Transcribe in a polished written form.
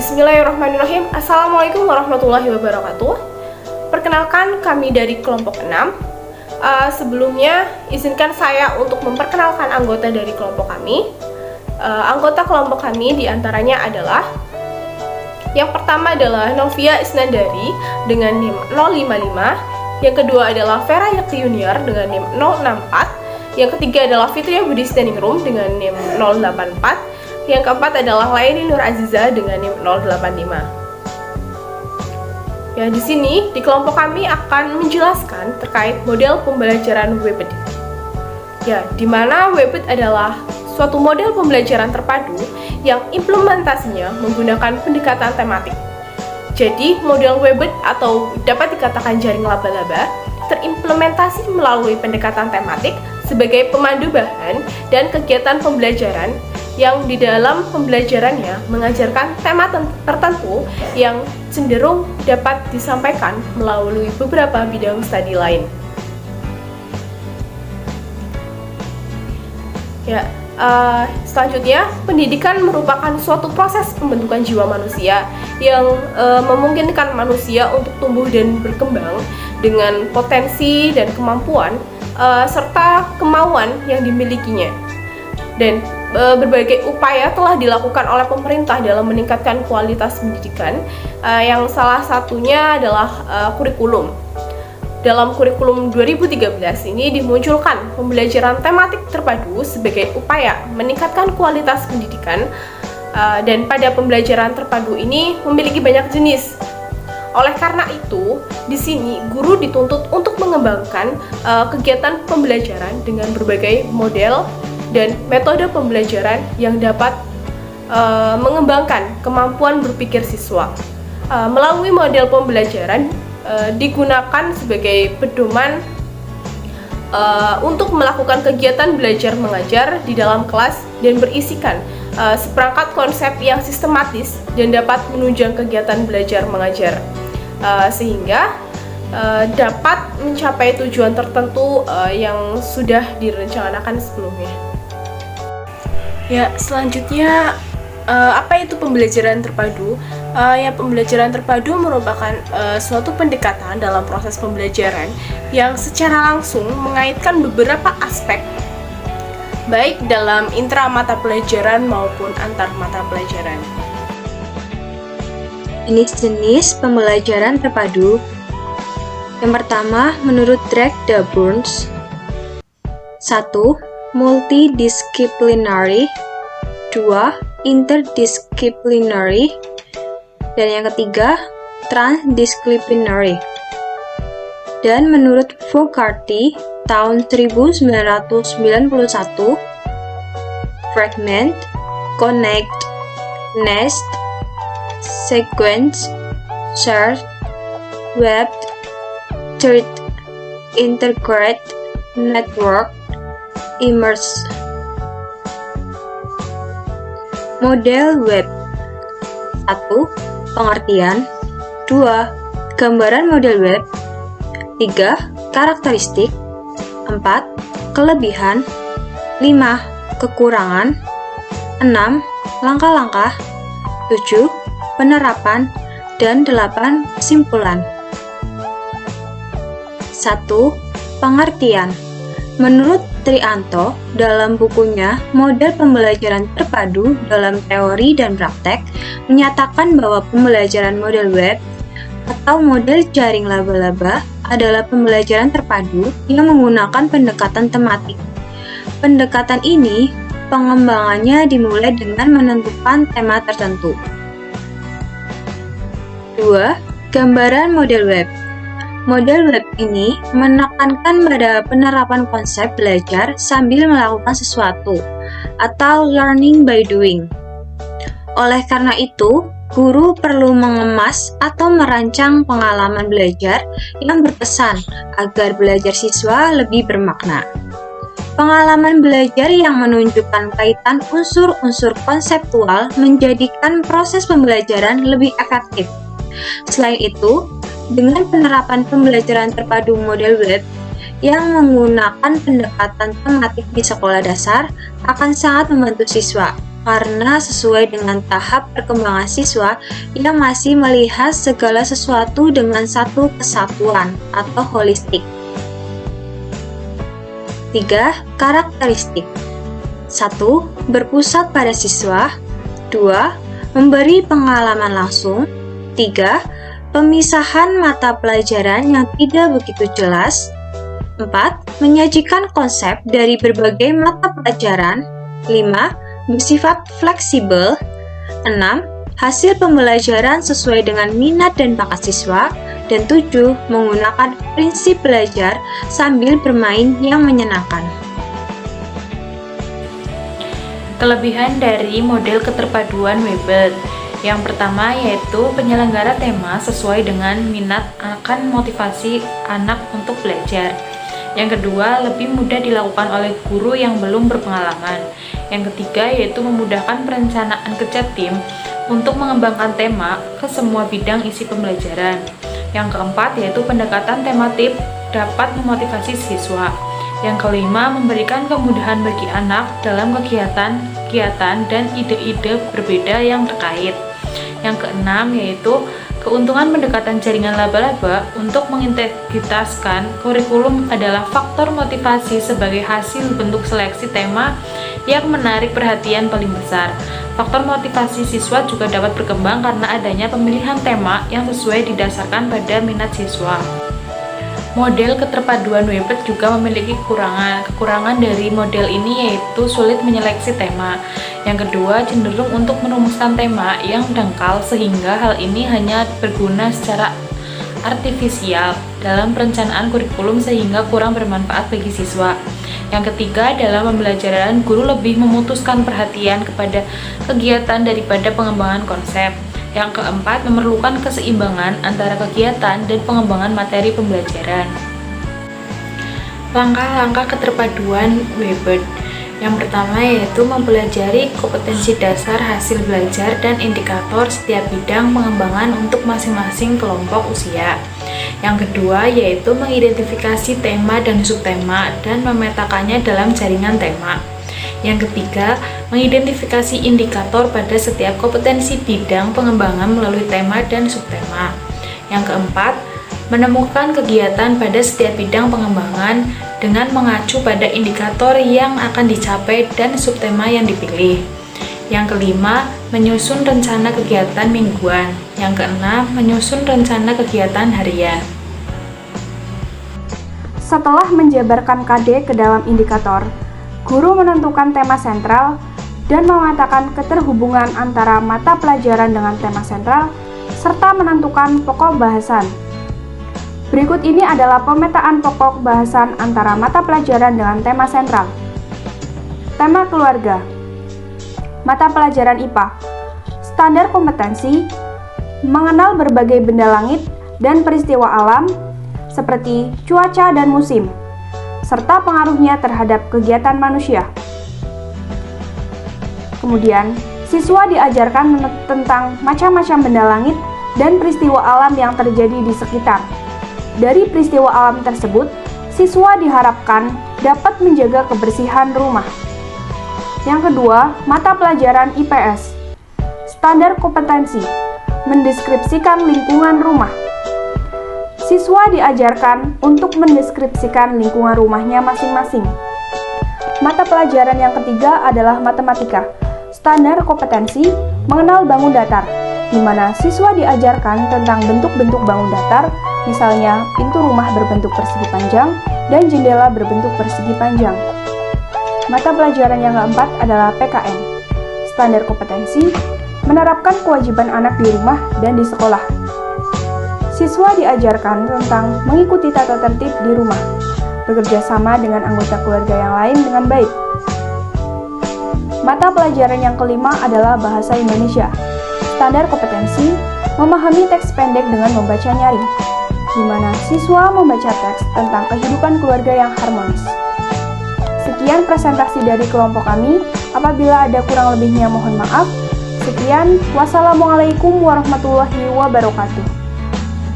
Bismillahirrahmanirrahim. Assalamualaikum warahmatullahi wabarakatuh. Perkenalkan, kami dari kelompok 6. Sebelumnya, izinkan saya untuk memperkenalkan anggota dari kelompok kami. Anggota kelompok kami diantaranya adalah yang pertama adalah Novia Isnandari dengan NIM 055. Yang kedua adalah Vera Yakti Junior dengan NIM 064. Yang ketiga adalah Fitria Budi Standingrum dengan NIM 084. Yang keempat adalah Laini Nur Aziza dengan NIM 085. Ya, di sini di kelompok kami akan menjelaskan terkait model pembelajaran WebEd. Ya, di mana WebEd adalah suatu model pembelajaran terpadu yang implementasinya menggunakan pendekatan tematik. Jadi, model WebEd atau dapat dikatakan jaring laba-laba terimplementasi melalui pendekatan tematik sebagai pemandu bahan dan kegiatan pembelajaran yang di dalam pembelajarannya mengajarkan tema tertentu yang cenderung dapat disampaikan melalui beberapa bidang studi lain. Ya, selanjutnya, pendidikan merupakan suatu proses pembentukan jiwa manusia yang memungkinkan manusia untuk tumbuh dan berkembang dengan potensi dan kemampuan serta kemauan yang dimilikinya. Dan berbagai upaya telah dilakukan oleh pemerintah dalam meningkatkan kualitas pendidikan, yang salah satunya adalah kurikulum. Dalam kurikulum 2013 ini dimunculkan pembelajaran tematik terpadu sebagai upaya meningkatkan kualitas pendidikan, dan pada pembelajaran terpadu ini memiliki banyak jenis. Oleh karena itu, di sini guru dituntut untuk mengembangkan kegiatan pembelajaran dengan berbagai model dan metode pembelajaran yang dapat mengembangkan kemampuan berpikir siswa. Melalui model pembelajaran digunakan sebagai pedoman untuk melakukan kegiatan belajar mengajar di dalam kelas dan berisikan seperangkat konsep yang sistematis dan dapat menunjang kegiatan belajar mengajar, sehingga dapat mencapai tujuan tertentu yang sudah direncanakan sebelumnya. Ya, selanjutnya, apa itu pembelajaran terpadu? Ya, pembelajaran terpadu merupakan suatu pendekatan dalam proses pembelajaran yang secara langsung mengaitkan beberapa aspek, baik dalam intra mata pelajaran maupun antar mata pelajaran. Jenis-jenis pembelajaran terpadu. Yang pertama, menurut Drake dan Burns, 1. Multidisciplinary, 2. Interdisciplinary, dan yang ketiga, transdisciplinary. Dan menurut Fogarty tahun 1991, fragment, connect, nest, sequence, share, web, thread, integrate, network, immerse. Model web. 1. Pengertian. 2. Gambaran model web. 3. Karakteristik. 4. Kelebihan. 5. Kekurangan. 6. Langkah-langkah. 7. Penerapan. Dan 8. Kesimpulan. 1. Pengertian. Menurut Trianto, dalam bukunya Model Pembelajaran Terpadu dalam Teori dan Praktek, menyatakan bahwa pembelajaran model web atau model jaring laba-laba adalah pembelajaran terpadu yang menggunakan pendekatan tematik. Pendekatan ini, pengembangannya dimulai dengan menentukan tema tertentu. 2. Gambaran model web. Model web ini menekankan pada penerapan konsep belajar sambil melakukan sesuatu, atau learning by doing. Oleh karena itu, guru perlu mengemas atau merancang pengalaman belajar yang berkesan agar belajar siswa lebih bermakna. Pengalaman belajar yang menunjukkan kaitan unsur-unsur konseptual menjadikan proses pembelajaran lebih efektif. Selain itu, dengan penerapan pembelajaran terpadu model web yang menggunakan pendekatan tematik di sekolah dasar akan sangat membantu siswa karena sesuai dengan tahap perkembangan siswa yang masih melihat segala sesuatu dengan satu kesatuan atau holistik. 3. Karakteristik. 1. Berpusat pada siswa. 2. Memberi pengalaman langsung. 3. Pemisahan mata pelajaran yang tidak begitu jelas. 4. Menyajikan konsep dari berbagai mata pelajaran. 5. Bersifat fleksibel. 6. Hasil pembelajaran sesuai dengan minat dan bakat siswa. Dan 7. Menggunakan prinsip belajar sambil bermain yang menyenangkan. Kelebihan dari model keterpaduan Webert. Yang pertama yaitu penyelenggara tema sesuai dengan minat akan motivasi anak untuk belajar. Yang kedua, lebih mudah dilakukan oleh guru yang belum berpengalaman. Yang ketiga yaitu memudahkan perencanaan kerja tim untuk mengembangkan tema ke semua bidang isi pembelajaran. Yang keempat yaitu pendekatan tematik dapat memotivasi siswa. Yang kelima, memberikan kemudahan bagi anak dalam kegiatan dan ide-ide berbeda yang terkait. Yang keenam yaitu keuntungan pendekatan jaringan laba-laba untuk mengintegritaskan kurikulum adalah faktor motivasi sebagai hasil bentuk seleksi tema yang menarik perhatian paling besar. Faktor motivasi siswa juga dapat berkembang karena adanya pemilihan tema yang sesuai didasarkan pada minat siswa. Model keterpaduan Webert juga memiliki kekurangan dari model ini yaitu sulit menyeleksi tema. Yang kedua, cenderung untuk merumuskan tema yang dangkal sehingga hal ini hanya berguna secara artifisial dalam perencanaan kurikulum sehingga kurang bermanfaat bagi siswa. Yang ketiga, dalam pembelajaran guru lebih memutuskan perhatian kepada kegiatan daripada pengembangan konsep. Yang keempat, memerlukan keseimbangan antara kegiatan dan pengembangan materi pembelajaran. Langkah-langkah keterpaduan Webert. Yang pertama yaitu mempelajari kompetensi dasar hasil belajar dan indikator setiap bidang pengembangan untuk masing-masing kelompok usia. Yang kedua yaitu mengidentifikasi tema dan subtema dan memetakannya dalam jaringan tema. Yang ketiga, mengidentifikasi indikator pada setiap kompetensi bidang pengembangan melalui tema dan subtema. Yang keempat, menemukan kegiatan pada setiap bidang pengembangan dengan mengacu pada indikator yang akan dicapai dan subtema yang dipilih. Yang kelima, menyusun rencana kegiatan mingguan. Yang keenam, menyusun rencana kegiatan harian. Setelah menjabarkan KD ke dalam indikator, guru menentukan tema sentral dan memetakan keterhubungan antara mata pelajaran dengan tema sentral, serta menentukan pokok bahasan. Berikut ini adalah pemetaan pokok bahasan antara mata pelajaran dengan tema sentral. Tema keluarga. Mata pelajaran IPA. Standar kompetensi, mengenal berbagai benda langit dan peristiwa alam, seperti cuaca dan musim, serta pengaruhnya terhadap kegiatan manusia. Kemudian, siswa diajarkan tentang macam-macam benda langit dan peristiwa alam yang terjadi di sekitar. Dari peristiwa alam tersebut, siswa diharapkan dapat menjaga kebersihan rumah. Yang kedua, mata pelajaran IPS. Standar kompetensi, mendeskripsikan lingkungan rumah. Siswa diajarkan untuk mendeskripsikan lingkungan rumahnya masing-masing. Mata pelajaran yang ketiga adalah matematika. Standar kompetensi, mengenal bangun datar, di mana siswa diajarkan tentang bentuk-bentuk bangun datar, misalnya pintu rumah berbentuk persegi panjang dan jendela berbentuk persegi panjang. Mata pelajaran yang keempat adalah PKN. Standar kompetensi, menerapkan kewajiban anak di rumah dan di sekolah. Siswa diajarkan tentang mengikuti tata tertib di rumah, bekerja sama dengan anggota keluarga yang lain dengan baik. Mata pelajaran yang kelima adalah bahasa Indonesia. Standar kompetensi, memahami teks pendek dengan membaca nyaring, di mana siswa membaca teks tentang kehidupan keluarga yang harmonis. Sekian presentasi dari kelompok kami. Apabila ada kurang lebihnya mohon maaf. Sekian, wassalamualaikum warahmatullahi wabarakatuh.